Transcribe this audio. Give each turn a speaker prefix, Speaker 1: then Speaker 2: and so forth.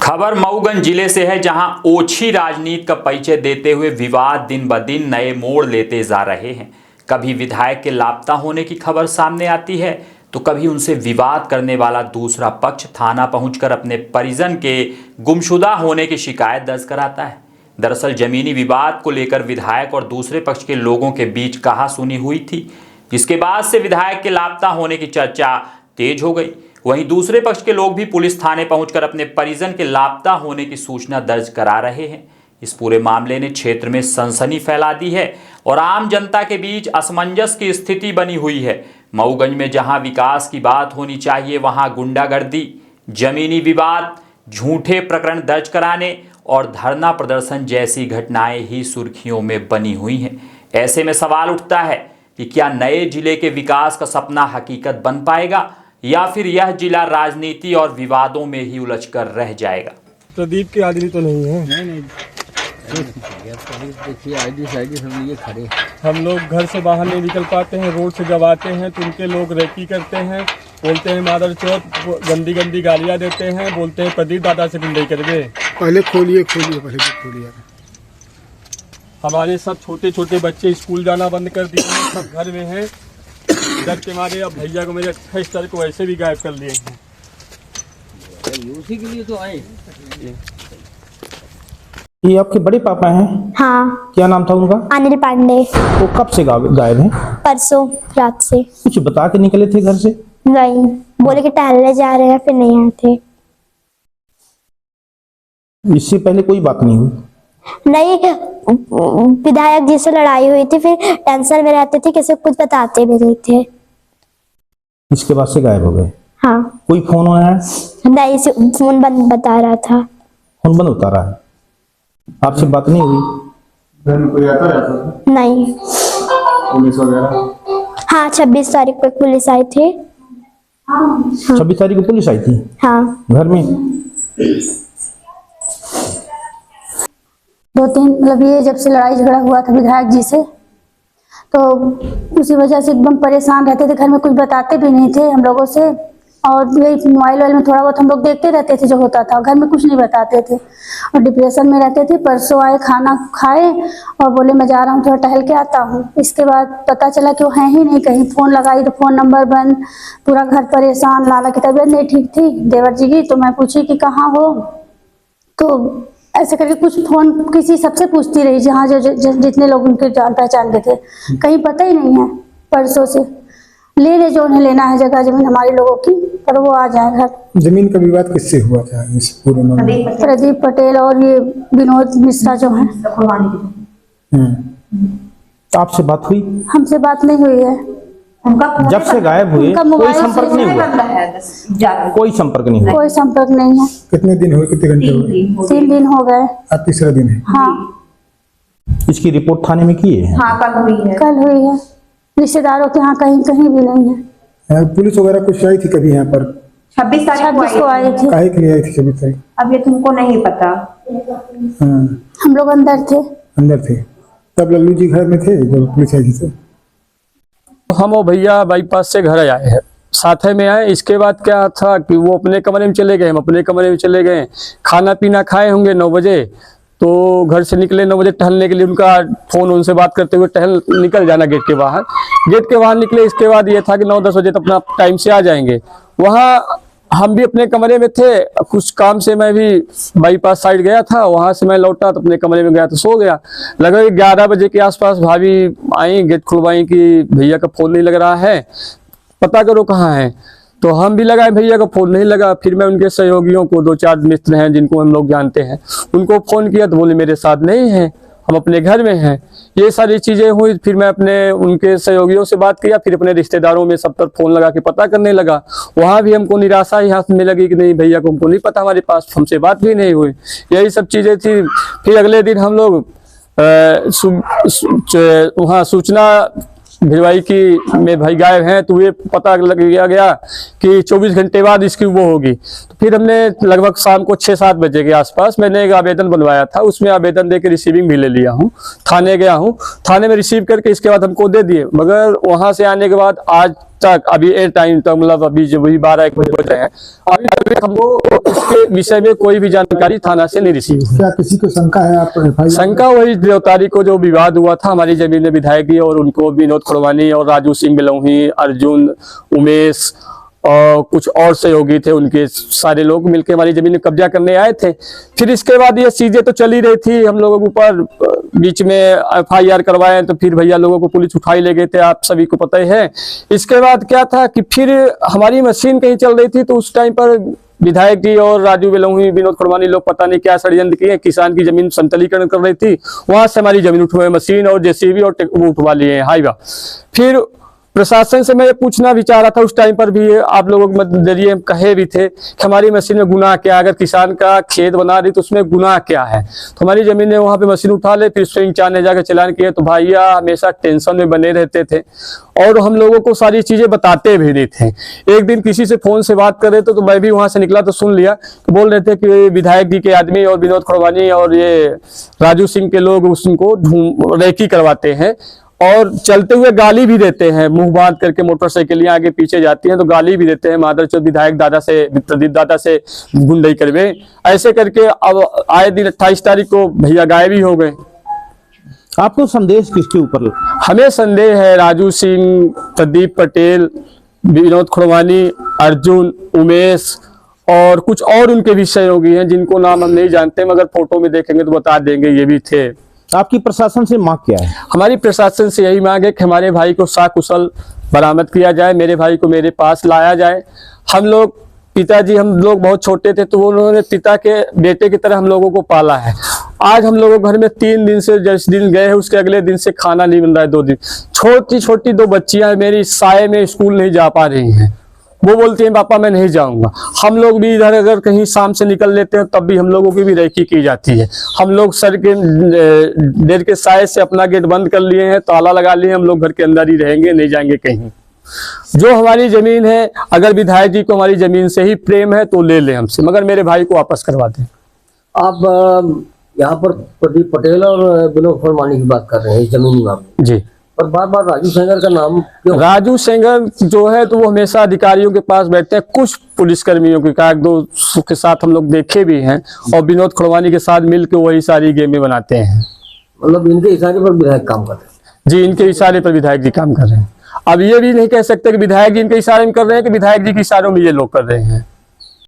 Speaker 1: खबर मऊगंज जिले से है, जहां ओछी राजनीति का परिचय देते हुए विवाद दिन ब दिन नए मोड़ लेते जा रहे हैं। कभी विधायक के लापता होने की खबर सामने आती है तो कभी उनसे विवाद करने वाला दूसरा पक्ष थाना पहुंचकर अपने परिजन के गुमशुदा होने की शिकायत दर्ज कराता है। दरअसल जमीनी विवाद को लेकर विधायक और दूसरे पक्ष के लोगों के बीच कहासुनी हुई थी, जिसके बाद से विधायक के लापता होने की चर्चा तेज हो गई। वहीं दूसरे पक्ष के लोग भी पुलिस थाने पहुंचकर अपने परिजन के लापता होने की सूचना दर्ज करा रहे हैं। इस पूरे मामले ने क्षेत्र में सनसनी फैला दी है और आम जनता के बीच असमंजस की स्थिति बनी हुई है। मऊगंज में जहां विकास की बात होनी चाहिए, वहां गुंडागर्दी, जमीनी विवाद, झूठे प्रकरण दर्ज कराने और धरना प्रदर्शन जैसी घटनाएं ही सुर्खियों में बनी हुई हैं। ऐसे में सवाल उठता है कि क्या नए जिले के विकास का सपना हकीकत बन पाएगा या फिर यह जिला राजनीति और विवादों में ही उलझकर रह जाएगा।
Speaker 2: प्रदीप के आदमी तो नहीं है।
Speaker 3: नहीं देखिए आईडी सब ये खड़े,
Speaker 2: हम लोग घर से बाहर नहीं निकल पाते हैं, रोड से जब आते हैं तो उनके लोग रेकी करते हैं, बोलते हैं मादर चौथ, गंदी गंदी गालियां देते हैं, बोलते हैं प्रदीप दादा से गुंडई कर दे।
Speaker 4: पहले खोलिए खोलिए।
Speaker 2: हमारे सब छोटे छोटे बच्चे स्कूल जाना बंद कर दिए हैं, सब घर में हैं। डर के मारे अब भैया को, मेरे 28 तारीख को ऐसे भी गायब कर लिए हैं।
Speaker 3: उसी के लिए तो आए।
Speaker 5: ये आपके बड़े पापा हैं?
Speaker 6: हाँ।
Speaker 5: क्या नाम था उनका?
Speaker 6: अनिल पांडे।
Speaker 5: वो कब से गायब हैं?
Speaker 6: परसों रात से।
Speaker 5: कुछ बता के निकले थे घर से?
Speaker 6: नहीं, बोले कि टहलने जा रहे हैं, फिर नहीं आए थे।
Speaker 5: इससे पहले कोई बात नहीं हुई?
Speaker 6: नहीं, विधायक जी से लड़ाई हुई थी, फिर टेंशन में रहते थे, किसी को कुछ बताते भी नहीं थे।
Speaker 5: इसके बाद से गायब हो गए?
Speaker 6: हाँ।
Speaker 5: कोई फोन आया?
Speaker 6: नहीं, फोन बंद बता रहा था।
Speaker 5: फोन बंद होता रहा है? आपसे बात नहीं हुई?
Speaker 4: घर में कोई आता रहता?
Speaker 6: नहीं।
Speaker 4: पुलिस वगैरह?
Speaker 6: हाँ, 26 तारीख को पुलिस आई थी।
Speaker 5: 26 तारीख को पुलिस आई थी?
Speaker 6: हाँ।
Speaker 5: घर में?
Speaker 7: 2-3 मतलब ये जब से लड़ाई झगड़ा हुआ था विधायक जी से, तो उसी वजह से एकदम परेशान रहते थे। घर में कुछ बताते भी नहीं थे हम लोगों से, और यही मोबाइल में थोड़ा बहुत हम लोग देखते रहते थे जो होता था, घर में कुछ नहीं बताते थे और डिप्रेशन में रहते थे। परसों आए, खाना खाए और बोले मैं जा रहा हूँ, थोड़ा टहल के आता हूँ। इसके बाद पता चला कि वो हैं ही नहीं कहीं। फ़ोन लगाई तो फ़ोन नंबर बंद, पूरा घर परेशान। लाला की तबीयत नहीं ठीक थी, देवर जी की, तो मैं पूछी कि कहाँ हो, तो ऐसे करके कुछ फोन किसी सबसे पूछती रही, जहाँ जो जितने लोग उनके जान पहचान के थे, कहीं पता ही नहीं है। परसों से ले ले जो उन्हें लेना है जगह जमीन हमारे लोगों की, पर वो आ जाए घर।
Speaker 4: जमीन का विवाद किससे हुआ था इस पूरे मामले में?
Speaker 7: प्रदीप पटेल और ये विनोद मिश्रा जो हैं।
Speaker 5: तो आपसे बात हुई?
Speaker 7: हमसे बात नहीं हुई है।
Speaker 5: जब से गायब हुए कोई संपर्क नहीं हुआ? कोई संपर्क नहीं हुआ?
Speaker 7: कोई संपर्क नहीं है।
Speaker 4: कितने दिन हुए, कितने घंटे हुए?
Speaker 7: 3 दिन हो गए।
Speaker 4: आज तीसरा दिन है।
Speaker 7: हाँ।
Speaker 5: इसकी रिपोर्ट थाने में की है?
Speaker 6: हाँ,
Speaker 7: कल हुई है। रिश्तेदारों के यहाँ कहीं कहीं भी नहीं है।
Speaker 4: पुलिस वगैरह कुछ आई थी कभी यहाँ पर?
Speaker 6: 26 तारीख
Speaker 7: को आई थी।
Speaker 4: काहे के लिए आई थी 26 तारीख?
Speaker 6: अब ये तुमको नहीं पता।
Speaker 7: हम लोग अंदर थे।
Speaker 4: अंदर थे तब लल्लू जी घर में थे जब पुलिस आई थी? तो
Speaker 2: हम और भैया बाईपास से घर आए हैं, साथ में आए। इसके बाद क्या था कि वो अपने कमरे में चले गए, हम अपने कमरे में चले गए। खाना पीना खाए होंगे 9 बजे, तो घर से निकले 9 बजे टहलने के लिए। उनका फोन, उनसे बात करते हुए टहल निकल जाना गेट के बाहर। गेट के बाहर निकले, इसके बाद ये था कि 9-10 बजे तक अपना टाइम से आ जाएंगे। वहाँ हम भी अपने कमरे में थे, कुछ काम से मैं भी बाईपास साइड गया था, वहां से मैं लौटा तो अपने कमरे में गया तो सो गया। लगभग 11 बजे के आसपास भाभी आई, गेट खुलवाई कि भैया का फोन नहीं लग रहा है, पता करो कहाँ है। तो हम भी लगाए, भैया का फोन नहीं लगा। फिर मैं उनके सहयोगियों को, 2-4 मित्र हैं जिनको हम लोग जानते हैं, उनको फोन किया तो बोले मेरे साथ नहीं है, हम अपने घर में हैं। ये सारी चीजें हुई। फिर मैं अपने उनके सहयोगियों से बात किया, फिर अपने रिश्तेदारों में सब पर फोन लगा के पता करने लगा। वहां भी हमको निराशा ही हाथ में लगी कि नहीं, भैया को हमको नहीं पता, हमारे पास हमसे बात भी नहीं हुई। यही सब चीजें थी। फिर अगले दिन हम लोग वहाँ सूचना भिजवाई कि मेरे भाई गायब हैं, तो ये पता लग गया कि 24 घंटे बाद इसकी वो होगी। तो फिर हमने लगभग शाम को 6-7 बजे के आसपास मैंने एक आवेदन बनवाया था, उसमें आवेदन दे के रिसीविंग भी ले लिया हूँ। थाने गया हूँ, थाने में रिसीव करके इसके बाद हमको दे दिए। मगर वहाँ से आने के बाद आज तक अभी ए टाइम तक मतलब अभी जब भी 12-1 बजे बज रहे हैं अभी तक हमको इसके विषय में कोई भी जानकारी थाना से नहीं रिसीव हुई।
Speaker 4: क्या किसी को शंका है आप FIR?
Speaker 2: शंका वही 2 तारीख को जो विवाद हुआ था हमारी जमीन में विधायक जी और उनको विनोद खुड़वानी और राजू सिंह बिलौही, अर्जुन, उमेश और कुछ और सहयोगी थे, उनके सारे लोग मिलकर हमारी जमीन में कब्जा करने आए थे। फिर इसके बाद ये चीजें तो चली रही थी, हम लोगों के ऊपर बीच में FIR करवाए तो फिर भैया लोगों को पुलिस उठाई ले गए थे, आप सभी को पता ही है। इसके बाद क्या था कि फिर हमारी मशीन कहीं चल रही थी तो उस टाइम पर विधायक जी और राजू बिलौही, विनोद खुड़वानी लोग पता नहीं क्या षड्यंत्र किए, किसान की जमीन समतलीकरण कर रही थी, वहां से हमारी जमीन उठवाई, मशीन और JCB और उठवा लिए हाईवा। फिर प्रशासन से मैं ये पूछना भी चाह रहा था उस टाइम पर भी, आप लोगों के जरिए कहे भी थे कि हमारी मशीन में गुनाह क्या है, अगर किसान का खेत बना रही तो उसमें गुनाह क्या है। तो हमारी जमीन ने वहां पे मशीन उठा ले, फिर स्विंग चार ने जाकर चलान किए। तो भैया हमेशा टेंशन में बने रहते थे और हम लोगों को सारी चीजें बताते भी नहीं थे। एक दिन किसी से फोन से बात कर रहे थे तो मैं भी वहां से निकला तो सुन लिया, बोल रहे थे कि विधायक जी के आदमी और विनोद खुड़वानी और ये राजू सिंह के लोग उसको रेकी करवाते हैं और चलते हुए गाली भी देते हैं, मुंह बांध करके मोटरसाइकिलें आगे पीछे जाती हैं तो गाली भी देते हैं, मादरचोद विधायक दादा से, प्रदीप दादा से गुंडई करवे, ऐसे करके। अब आए दिन 28 तारीख को भैया गायब ही हो गए।
Speaker 5: आपको संदेश किसके ऊपर?
Speaker 2: हमें संदेह है राजू सिंह, प्रदीप पटेल, विनोद खुड़वानी, अर्जुन, उमेश और कुछ और उनके भी सहयोगी हैं जिनको नाम हम नहीं जानते, मगर फोटो में देखेंगे तो बता देंगे ये भी थे।
Speaker 5: आपकी प्रशासन से मांग क्या है?
Speaker 2: हमारी प्रशासन से यही मांग है कि हमारे भाई को सकुशल बरामद किया जाए, मेरे भाई को मेरे पास लाया जाए। हम लोग पिताजी, हम लोग बहुत छोटे थे तो उन्होंने पिता के बेटे की तरह हम लोगों को पाला है। आज हम लोगों घर में 3 दिन से, जिस दिन गए हैं उसके अगले दिन से खाना नहीं बन रहा है। 2 दिन छोटी छोटी 2 बच्चियां मेरी साये में स्कूल नहीं जा पा रही हैं, वो बोलती हैं पापा मैं नहीं जाऊंगा। हम लोग भी इधर अगर कहीं शाम से निकल लेते हैं तब भी हम लोगों की भी रेकी की जाती है। हम लोग सर के डेढ़ के साए से अपना गेट बंद कर लिए हैं, ताला लगा लिए, हम लोग घर के अंदर ही रहेंगे, नहीं जाएंगे कहीं। जो हमारी जमीन है, अगर विधायक जी को हमारी जमीन से ही प्रेम है तो ले ले हमसे, मगर मेरे भाई को वापस करवा दें।
Speaker 3: आप यहाँ पर प्रदीप पटेल और विनोद खुड़वानी की बात कर रहे हैं जमीनी मामले
Speaker 2: जी,
Speaker 3: पर बार बार राजू सेंगर का नाम क्यों?
Speaker 2: राजू सेंगर जो है तो वो हमेशा अधिकारियों के पास बैठते हैं, कुछ पुलिसकर्मियों के 1-2 के साथ हम लोग देखे भी हैं और विनोद खुड़वानी के साथ मिलकर वही सारी गेमें बनाते हैं।
Speaker 3: मतलब इनके इशारे पर विधायक काम कर रहे हैं?
Speaker 2: जी, इनके इशारे पर विधायक जी काम कर रहे हैं। अब ये भी नहीं कह सकते कि विधायक जी इनके इशारे में कर रहे हैं कि विधायक जी के इशारों में ये लोग कर रहे हैं।